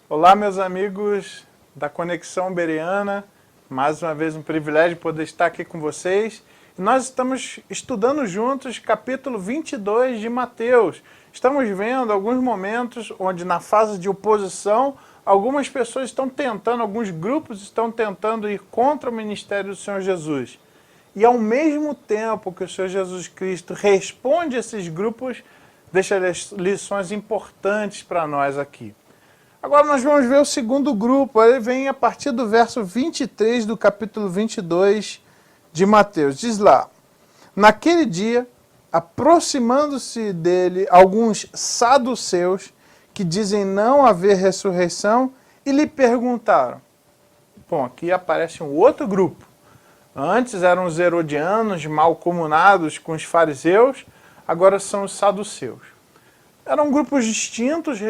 Olá, meus amigos da Conexão Bereana. Mais uma vez um privilégio poder estar aqui com vocês. Nós estamos estudando juntos capítulo 22 de Mateus. Estamos vendo alguns momentos onde na fase de oposição, algumas pessoas estão tentando, alguns grupos estão tentando ir contra o ministério do Senhor Jesus. E ao mesmo tempo que o Senhor Jesus Cristo responde a esses grupos, deixa lições importantes para nós aqui. Agora nós vamos ver o segundo grupo, ele vem a partir do verso 23 do capítulo 22 de Mateus. Diz lá: naquele dia, aproximando-se dele alguns saduceus, que dizem não haver ressurreição, e lhe perguntaram. Bom, aqui aparece um outro grupo. Antes eram os herodianos, malcomunados com os fariseus, agora são os saduceus. Eram grupos distintos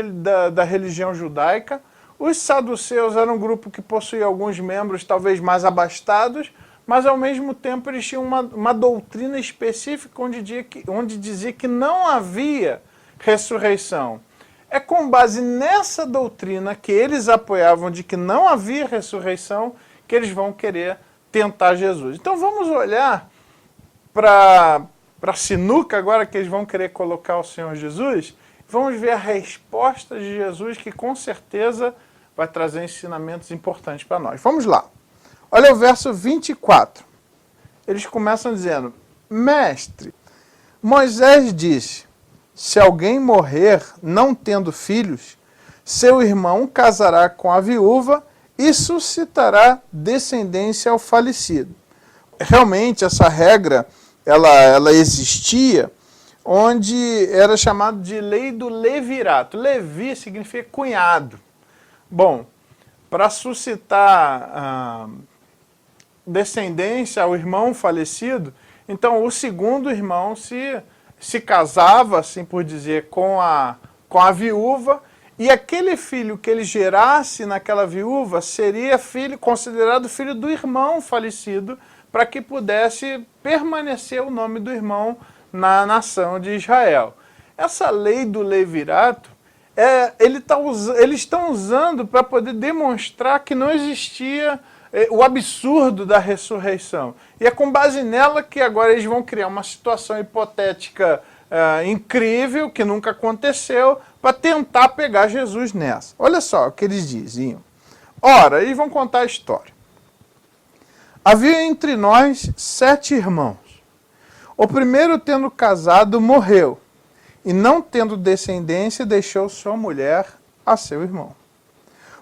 da religião judaica. Os saduceus eram um grupo que possuía alguns membros talvez mais abastados, mas ao mesmo tempo eles tinham uma doutrina específica onde dizia que não havia ressurreição. É com base nessa doutrina que eles apoiavam de que não havia ressurreição que eles vão querer tentar Jesus. Então vamos olhar para a sinuca agora que eles vão querer colocar o Senhor Jesus. Vamos ver a resposta de Jesus, que com certeza vai trazer ensinamentos importantes para nós. Vamos lá. Olha o verso 24. Eles começam dizendo: Mestre, Moisés disse, se alguém morrer não tendo filhos, seu irmão casará com a viúva e suscitará descendência ao falecido. Realmente essa regra, ela existia, onde era chamado de lei do levirato. Levi significa cunhado. Bom, para suscitar descendência ao irmão falecido, então o segundo irmão se casava, assim por dizer, com a viúva, e aquele filho que ele gerasse naquela viúva seria considerado filho do irmão falecido, para que pudesse permanecer o nome do irmão na nação de Israel. Essa lei do levirato, eles estão usando para poder demonstrar que não existia o absurdo da ressurreição. E é com base nela que agora eles vão criar uma situação hipotética incrível, que nunca aconteceu, para tentar pegar Jesus nessa. Olha só o que eles diziam. Ora, eles vão contar a história. Havia entre nós 7 irmãos. O primeiro, tendo casado, morreu, e não tendo descendência, deixou sua mulher a seu irmão.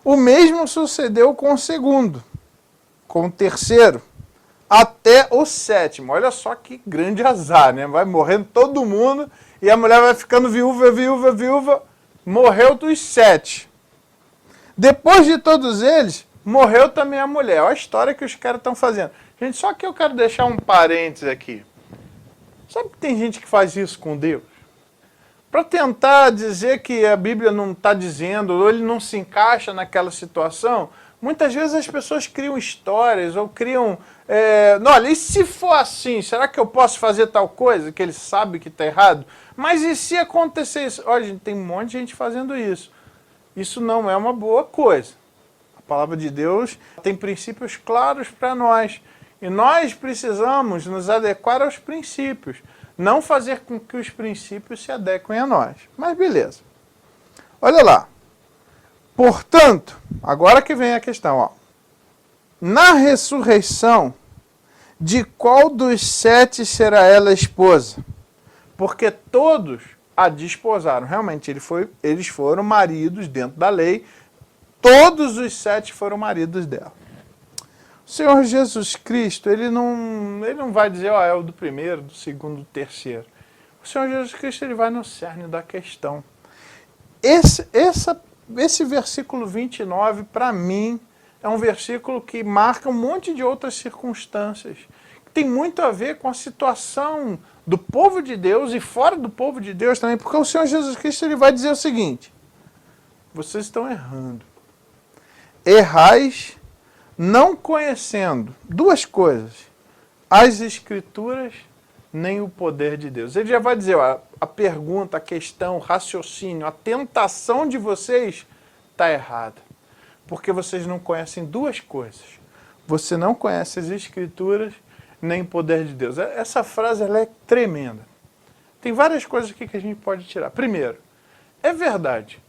O mesmo sucedeu com o segundo, com o terceiro, até o sétimo. Olha só que grande azar, né? Vai morrendo todo mundo, e a mulher vai ficando viúva. Morreu dos 7. Depois de todos eles, morreu também a mulher. Olha a história que os caras estão fazendo. Gente, só que eu quero deixar um parênteses aqui. Sabe que tem gente que faz isso com Deus? Para tentar dizer que a Bíblia não está dizendo, ou ele não se encaixa naquela situação, muitas vezes as pessoas criam histórias, ou criam... olha, e se for assim, será que eu posso fazer tal coisa? Que ele sabe que está errado? Mas e se acontecer isso? Olha, gente, tem um monte de gente fazendo isso. Isso não é uma boa coisa. A palavra de Deus tem princípios claros para nós. E nós precisamos nos adequar aos princípios, não fazer com que os princípios se adequem a nós. Mas beleza. Olha lá. Portanto, agora que vem a questão, ó. Na ressurreição, de qual dos 7 será ela esposa? Porque todos a desposaram. Realmente, eles foram maridos dentro da lei. Todos os 7 foram maridos dela. O Senhor Jesus Cristo, ele não vai dizer, é o do primeiro, do segundo, do terceiro. O Senhor Jesus Cristo, ele vai no cerne da questão. Esse versículo 29, para mim, é um versículo que marca um monte de outras circunstâncias. Tem muito a ver com a situação do povo de Deus e fora do povo de Deus também, porque o Senhor Jesus Cristo, ele vai dizer o seguinte: vocês estão errando. Errais não conhecendo duas coisas, as Escrituras nem o poder de Deus. Ele já vai dizer, ó, a pergunta, a questão, o raciocínio, a tentação de vocês está errada. Porque vocês não conhecem duas coisas. Você não conhece as Escrituras, nem o poder de Deus. Essa frase ela é tremenda. Tem várias coisas aqui que a gente pode tirar. Primeiro, é verdade.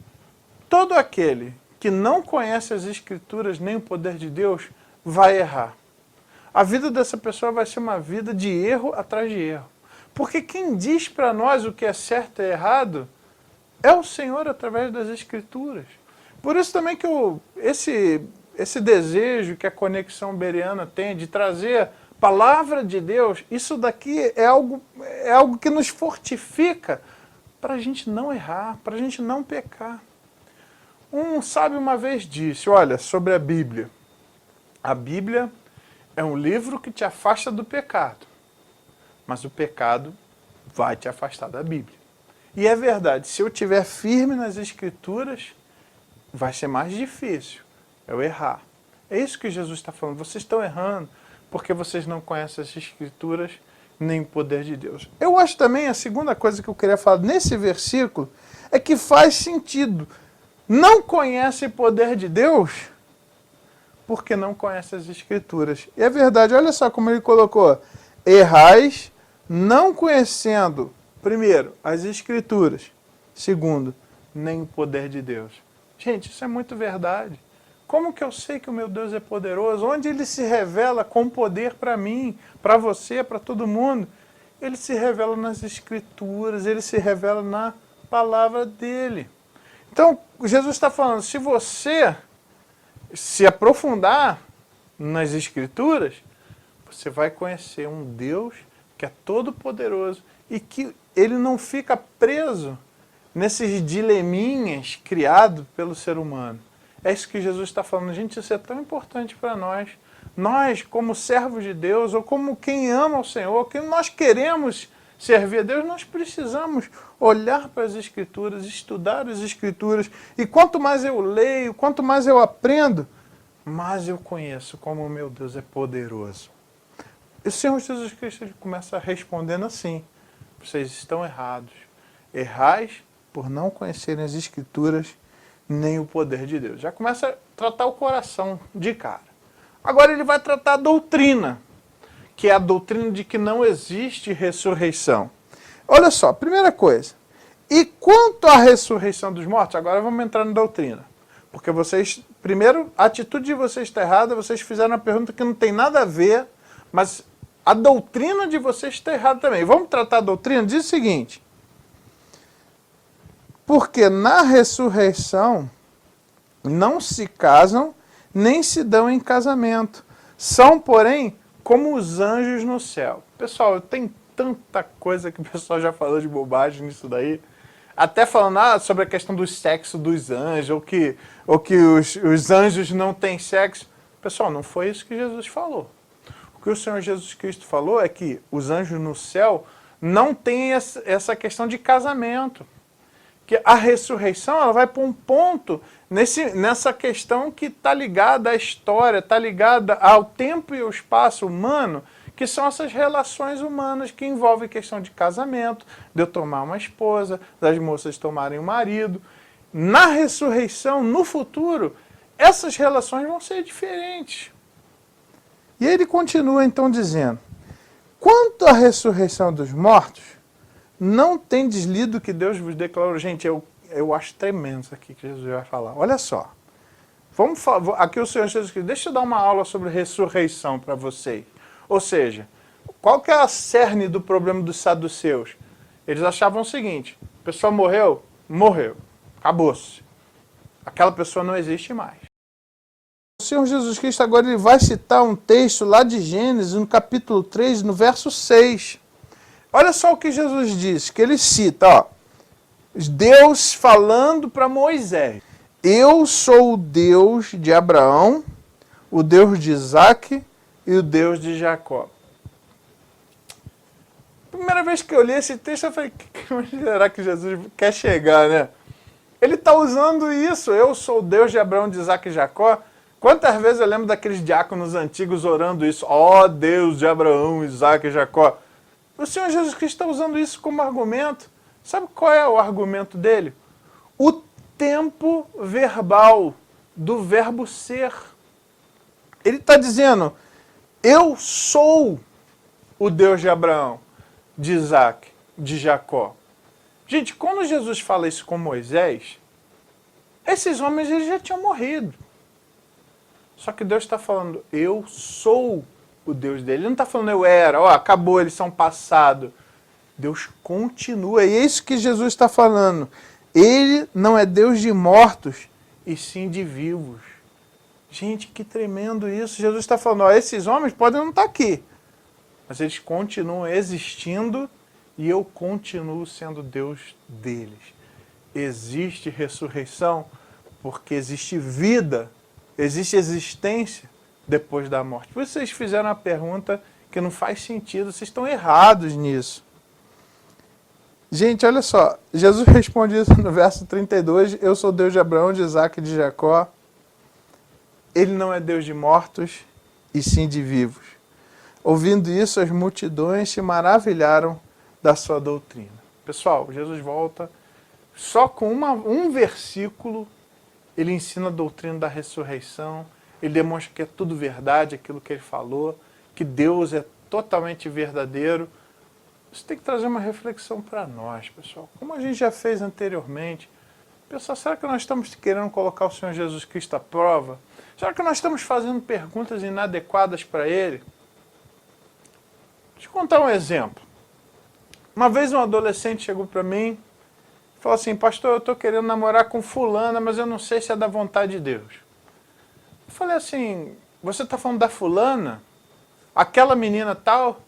Todo aquele que não conhece as Escrituras, nem o poder de Deus, vai errar. A vida dessa pessoa vai ser uma vida de erro atrás de erro. Porque quem diz para nós o que é certo e errado é o Senhor através das Escrituras. Por isso também que esse desejo que a Conexão Bereana tem de trazer palavra de Deus, isso daqui é algo que nos fortifica para a gente não errar, para a gente não pecar. Um sábio uma vez disse, olha, sobre a Bíblia é um livro que te afasta do pecado, mas o pecado vai te afastar da Bíblia. E é verdade, se eu estiver firme nas Escrituras, vai ser mais difícil eu errar. É isso que Jesus está falando, vocês estão errando porque vocês não conhecem as Escrituras nem o poder de Deus. Eu acho também, a segunda coisa que eu queria falar nesse versículo, é que faz sentido. Não conhece o poder de Deus porque não conhece as Escrituras. E é verdade, olha só como ele colocou. Errais não conhecendo, primeiro, as Escrituras. Segundo, nem o poder de Deus. Gente, isso é muito verdade. Como que eu sei que o meu Deus é poderoso? Onde ele se revela com poder para mim, para você, para todo mundo? Ele se revela nas Escrituras, ele se revela na palavra dele. Então, Jesus está falando, se você se aprofundar nas Escrituras, você vai conhecer um Deus que é todo poderoso e que ele não fica preso nesses dileminhas criados pelo ser humano. É isso que Jesus está falando. Gente, isso é tão importante para nós. Nós, como servos de Deus, ou como quem ama o Senhor, que nós queremos servir a Deus, nós precisamos olhar para as Escrituras, estudar as Escrituras. E quanto mais eu leio, quanto mais eu aprendo, mais eu conheço como o meu Deus é poderoso. E o Senhor Jesus Cristo ele começa respondendo assim, vocês estão errados. Errais por não conhecerem as Escrituras nem o poder de Deus. Já começa a tratar o coração de cara. Agora ele vai tratar a doutrina, que é a doutrina de que não existe ressurreição. Olha só, primeira coisa. E quanto à ressurreição dos mortos, agora vamos entrar na doutrina. Porque vocês, primeiro, a atitude de vocês está errada, vocês fizeram uma pergunta que não tem nada a ver, mas a doutrina de vocês está errada também. Vamos tratar a doutrina? Diz o seguinte. Porque na ressurreição não se casam, nem se dão em casamento. São, porém, como os anjos no céu. Pessoal, tem tanta coisa que o pessoal já falou de bobagem nisso daí. Até falando sobre a questão do sexo dos anjos, ou que os anjos não têm sexo. Pessoal, não foi isso que Jesus falou. O que o Senhor Jesus Cristo falou é que os anjos no céu não têm essa questão de casamento. Que a ressurreição ela vai para um ponto nessa questão que está ligada à história, está ligada ao tempo e ao espaço humano, que são essas relações humanas que envolvem questão de casamento, de eu tomar uma esposa, das moças tomarem um marido. Na ressurreição, no futuro, essas relações vão ser diferentes. E ele continua então dizendo, quanto à ressurreição dos mortos, não tendes lido que Deus vos declarou. Gente, eu acho tremendo isso aqui que Jesus vai falar. Olha só. Aqui o Senhor Jesus Cristo, deixa eu dar uma aula sobre ressurreição para vocês. Ou seja, qual que é a cerne do problema dos saduceus? Eles achavam o seguinte, a pessoa morreu? Morreu. Acabou-se. Aquela pessoa não existe mais. O Senhor Jesus Cristo agora ele vai citar um texto lá de Gênesis, no capítulo 3, no verso 6. Olha só o que Jesus diz, que ele cita, ó, Deus falando para Moisés. Eu sou o Deus de Abraão, o Deus de Isaac e o Deus de Jacó. Primeira vez que eu li esse texto, eu falei, que será que Jesus quer chegar, né? Ele está usando isso, eu sou o Deus de Abraão, de Isaac e Jacó. Quantas vezes eu lembro daqueles diáconos antigos orando isso, ó Deus de Abraão, Isaac e Jacó. O Senhor Jesus Cristo está usando isso como argumento. Sabe qual é o argumento dele? O tempo verbal do verbo ser. Ele está dizendo, eu sou o Deus de Abraão, de Isaac, de Jacó. Gente, quando Jesus fala isso com Moisés, esses homens eles já tinham morrido. Só que Deus está falando, eu sou o Deus dele. Ele não está falando, eu era, ó, acabou, eles são passado. Deus continua, e é isso que Jesus está falando. Ele não é Deus de mortos, e sim de vivos. Gente, que tremendo isso. Jesus está falando, ó, esses homens podem não estar aqui, mas eles continuam existindo e eu continuo sendo Deus deles. Existe ressurreição porque existe vida, existe existência depois da morte. Por isso vocês fizeram uma pergunta que não faz sentido, vocês estão errados nisso. Gente, olha só, Jesus responde isso no verso 32, eu sou Deus de Abraão, de Isaac e de Jacó. Ele não é Deus de mortos, e sim de vivos. Ouvindo isso, as multidões se maravilharam da sua doutrina. Pessoal, Jesus volta, só com um versículo, ele ensina a doutrina da ressurreição, ele demonstra que é tudo verdade, aquilo que ele falou, que Deus é totalmente verdadeiro. Isso tem que trazer uma reflexão para nós, pessoal. Como a gente já fez anteriormente, pessoal, será que nós estamos querendo colocar o Senhor Jesus Cristo à prova? Será que nós estamos fazendo perguntas inadequadas para Ele? Deixa eu contar um exemplo. Uma vez um adolescente chegou para mim e falou assim, pastor, eu estou querendo namorar com fulana, mas eu não sei se é da vontade de Deus. Eu falei assim, você está falando da fulana? Aquela menina tal?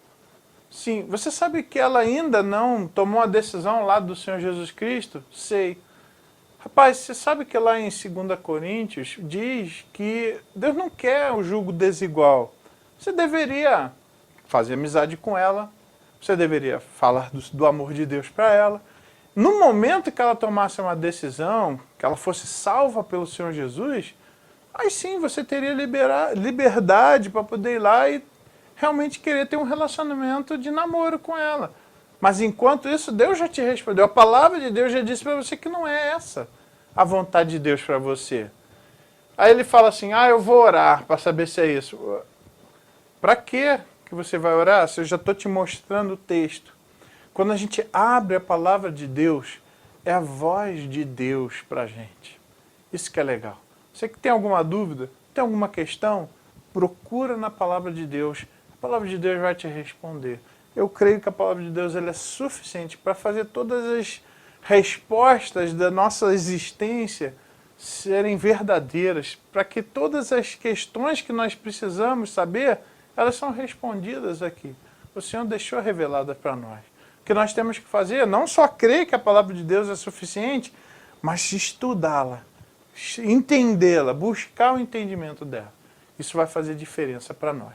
Sim, você sabe que ela ainda não tomou a decisão lá do Senhor Jesus Cristo? Sei. Rapaz, você sabe que lá em 2 Coríntios diz que Deus não quer o julgo desigual. Você deveria fazer amizade com ela, você deveria falar do amor de Deus para ela. No momento que ela tomasse uma decisão, que ela fosse salva pelo Senhor Jesus, aí sim você teria liberdade para poder ir lá e realmente querer ter um relacionamento de namoro com ela. Mas enquanto isso, Deus já te respondeu. A palavra de Deus já disse para você que não é essa a vontade de Deus para você. Aí ele fala assim, eu vou orar para saber se é isso. Para que você vai orar? Se eu já estou te mostrando o texto. Quando a gente abre a palavra de Deus, é a voz de Deus para a gente. Isso que é legal. Você que tem alguma dúvida, tem alguma questão, procura na palavra de Deus. A palavra de Deus vai te responder. Eu creio que a palavra de Deus ela é suficiente para fazer todas as respostas da nossa existência serem verdadeiras, para que todas as questões que nós precisamos saber, elas são respondidas aqui. O Senhor deixou revelada para nós. O que nós temos que fazer é não só crer que a palavra de Deus é suficiente, mas estudá-la, entendê-la, buscar o entendimento dela. Isso vai fazer diferença para nós.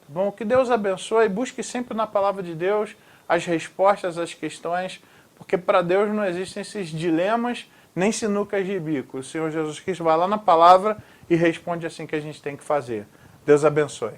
Bom, que Deus abençoe, busque sempre na palavra de Deus as respostas às questões, porque para Deus não existem esses dilemas, nem sinucas de bico. O Senhor Jesus Cristo vai lá na palavra e responde assim que a gente tem que fazer. Deus abençoe.